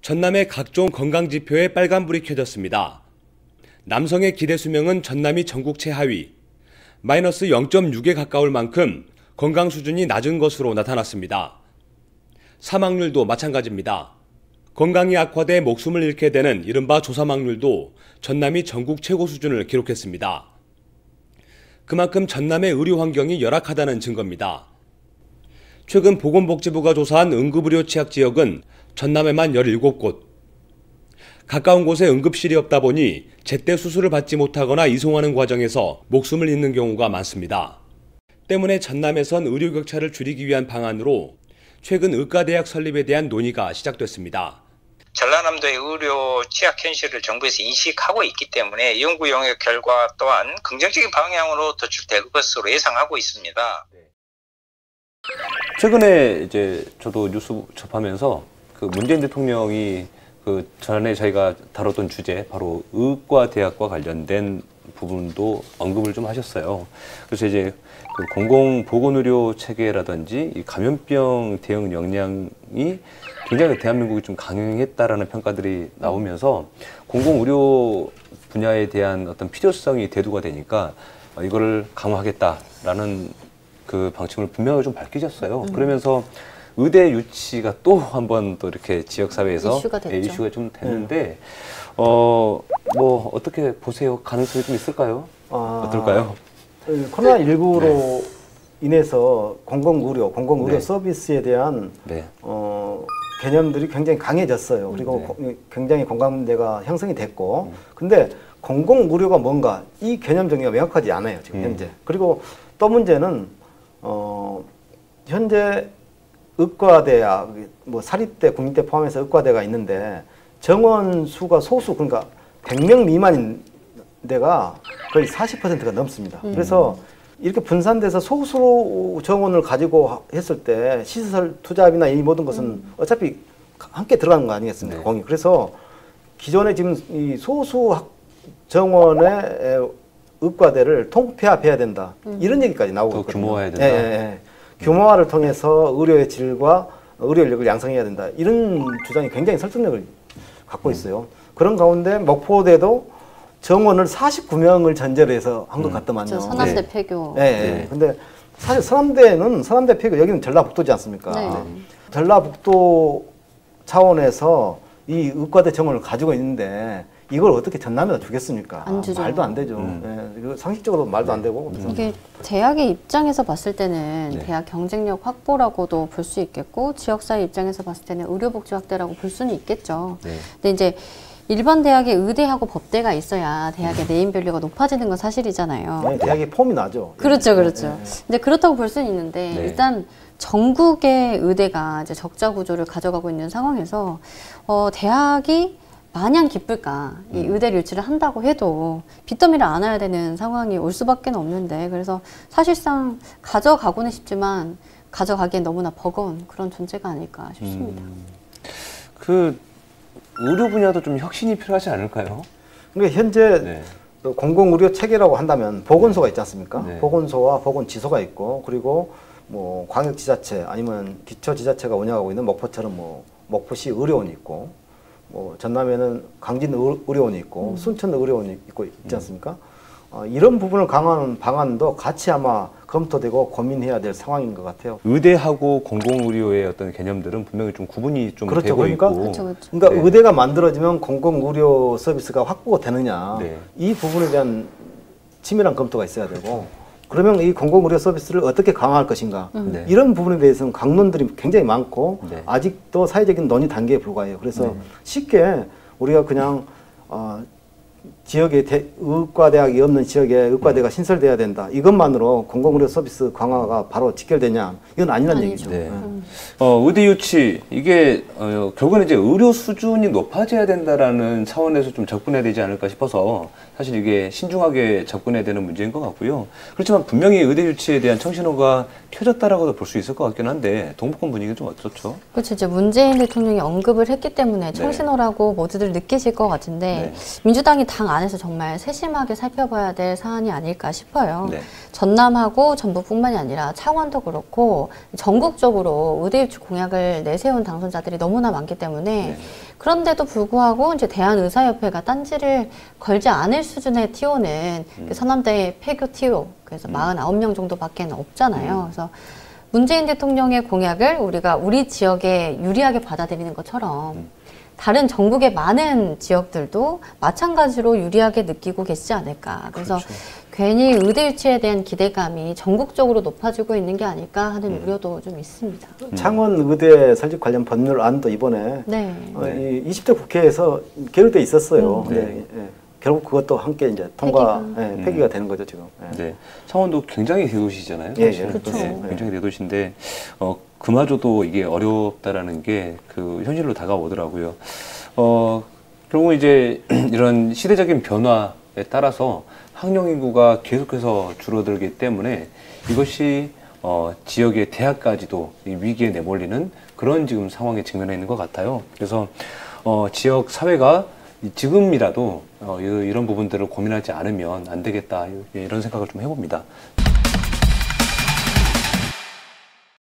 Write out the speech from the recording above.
전남의 각종 건강지표에 빨간불이 켜졌습니다. 남성의 기대 수명은 전남이 전국 최하위, 마이너스 0.6에 가까울 만큼 건강 수준이 낮은 것으로 나타났습니다. 사망률도 마찬가지입니다. 건강이 악화돼 목숨을 잃게 되는 이른바 조사망률도 전남이 전국 최고 수준을 기록했습니다. 그만큼 전남의 의료 환경이 열악하다는 증거입니다. 최근 보건복지부가 조사한 응급의료 취약 지역은 전남에만 17곳. 가까운 곳에 응급실이 없다 보니 제때 수술을 받지 못하거나 이송하는 과정에서 목숨을 잃는 경우가 많습니다. 때문에 전남에선 의료 격차를 줄이기 위한 방안으로 최근 의과대학 설립에 대한 논의가 시작됐습니다. 전라남도의 의료 취약 현실을 정부에서 인식하고 있기 때문에 연구 용역 결과 또한 긍정적인 방향으로 도출될 것으로 예상하고 있습니다. 최근에 이제 저도 뉴스 접하면서 그 문재인 대통령이 그 전에 저희가 다뤘던 주제 바로 의과대학과 관련된 부분도 언급을 좀 하셨어요. 그래서 이제 그 공공보건의료 체계라든지 이 감염병 대응 역량이 굉장히 대한민국이 좀 강행했다라는 평가들이 나오면서 공공의료 분야에 대한 어떤 필요성이 대두가 되니까 이거를 강화하겠다라는 그 방침을 분명히 좀 밝히셨어요. 그러면서 의대 유치가 또 한 번 또 이렇게 지역사회에서 이슈가 좀 됐는데, 뭐 어떻게 보세요? 가능성이 좀 있을까요? 어떨까요? 코로나19로 인해서 공공의료 네. 서비스에 대한 네. 개념들이 굉장히 강해졌어요. 그리고 굉장히 공감대가 형성이 됐고, 근데 공공의료가 뭔가 이 개념 정의가 명확하지 않아요, 지금 현재. 그리고 또 문제는 현재 의과대학, 뭐 사립대, 국립대 포함해서 의과대가 있는데 정원 수가 소수, 그러니까 100명 미만인 데가 거의 40%가 넘습니다. 그래서 이렇게 분산돼서 소수 정원을 가지고 했을 때 시설 투자비나 이 모든 것은 어차피 함께 들어가는 거 아니겠습니까? 네. 공이. 그래서 기존에 지금 이 소수 정원의 의과대를 통폐합해야 된다. 이런 얘기까지 나오고 더 있거든요. 규모화해야 된다. 규모화를 통해서 의료의 질과 의료 인력을 양성해야 된다. 이런 주장이 굉장히 설득력을 갖고 있어요. 그런 가운데 목포대도 정원을 49명을 전제로 해서 한 것 같더만요. 서남대 폐교. 근데 사실 서남대 폐교, 여기는 전라북도지 않습니까? 네. 전라북도 차원에서 이 의과대 정원을 가지고 있는데 이걸 어떻게 전남에다 주겠습니까? 안 주죠. 말도 안 되죠. 이거 상식적으로 말도 안 되고. 그래서 이게 대학의 입장에서 봤을 때는 네. 대학 경쟁력 확보라고도 볼 수 있겠고 지역사회 입장에서 봤을 때는 의료복지 확대라고 볼 수는 있겠죠. 네. 근데 이제 일반 대학에 의대하고 법대가 있어야 대학의 네임밸류가 높아지는 건 사실이잖아요. 대학이 폼이 나죠. 그렇죠, 그렇죠. 근데 그렇다고 볼 수는 있는데 네. 일단 전국의 의대가 이제 적자 구조를 가져가고 있는 상황에서 대학이 마냥 기쁠까? 이 의대 유치를 한다고 해도 빚더미를 안아야 되는 상황이 올 수밖에 없는데 그래서 사실상 가져가고는 싶지만 가져가기엔 너무나 버거운 그런 존재가 아닐까 싶습니다. 그 의료 분야도 좀 혁신이 필요하지 않을까요? 그러니까 현재 네. 공공의료 체계라고 한다면 보건소가 있지 않습니까? 네. 보건소와 보건지소가 있고 그리고 뭐 광역지자체 아니면 기초지자체가 운영하고 있는 목포처럼 뭐 목포시 의료원이 있고 뭐 전남에는 강진 의료원이 있고 순천 의료원이 있고 있지 않습니까? 이런 부분을 강화하는 방안도 같이 아마 검토되고 고민해야 될 상황인 것 같아요. 의대하고 공공의료의 어떤 개념들은 분명히 좀 구분이 좀 그렇죠. 되고 그러니까, 있고. 그렇죠. 그러니까 네. 의대가 만들어지면 공공의료 서비스가 확보가 되느냐 네. 이 부분에 대한 치밀한 검토가 있어야 되고 그러면 이 공공의료 서비스를 어떻게 강화할 것인가 네. 이런 부분에 대해서는 강론들이 굉장히 많고 네. 아직도 사회적인 논의 단계에 불과해요. 그래서 쉽게 우리가 그냥 지역에 의과대학이 없는 지역에 의과대가 신설돼야 된다. 이것만으로 공공의료 서비스 강화가 바로 직결되냐? 이건 아니라는 아니죠. 얘기죠. 네. 의대 유치 이게 결국은 이제 의료 수준이 높아져야 된다라는 차원에서 좀 접근해야 되지 않을까 싶어서 사실 이게 신중하게 접근해야 되는 문제인 것 같고요. 그렇지만 분명히 의대 유치에 대한 청신호가 켜졌다라고도 볼 수 있을 것 같긴 한데 동북권 분위기는 좀 어떻죠? 그렇죠. 이제 문재인 대통령이 언급을 했기 때문에 청신호라고 모두들 느끼실 것 같은데 민주당이 당 안에서 정말 세심하게 살펴봐야 될 사안이 아닐까 싶어요. 네. 전남하고 전북뿐만이 아니라 창원도 그렇고 전국적으로 의대 유치 공약을 내세운 당선자들이 너무나 많기 때문에 네. 그런데도 불구하고 이제 대한의사협회가 딴지를 걸지 않을 수준의 TO는 그 서남대 폐교 TO 그래서 49명 정도밖에 없잖아요. 그래서 문재인 대통령의 공약을 우리가 우리 지역에 유리하게 받아들이는 것처럼 다른 전국의 많은 지역들도 마찬가지로 유리하게 느끼고 계시지 않을까. 그래서 그렇죠. 괜히 의대 유치에 대한 기대감이 전국적으로 높아지고 있는 게 아닐까 하는 우려도 좀 있습니다. 창원 의대 설립 관련 법률안도 이번에 네. 이 20대 국회에서 계류돼 있었어요. 네. 근데 결국 그것도 함께 이제 폐기가 되는 거죠 지금. 네. 창원도 굉장히 대도시잖아요. 예, 사실. 예, 그렇죠. 네, 굉장히 대도시인데 그마저도 이게 어렵다라는 게 그 현실로 다가오더라고요. 결국 이제 이런 시대적인 변화에 따라서 학령 인구가 계속해서 줄어들기 때문에 이것이 지역의 대학까지도 이 위기에 내몰리는 그런 지금 상황에 직면해 있는 것 같아요. 그래서 지역 사회가 지금이라도 이런 부분들을 고민하지 않으면 안 되겠다 이런 생각을 좀 해봅니다.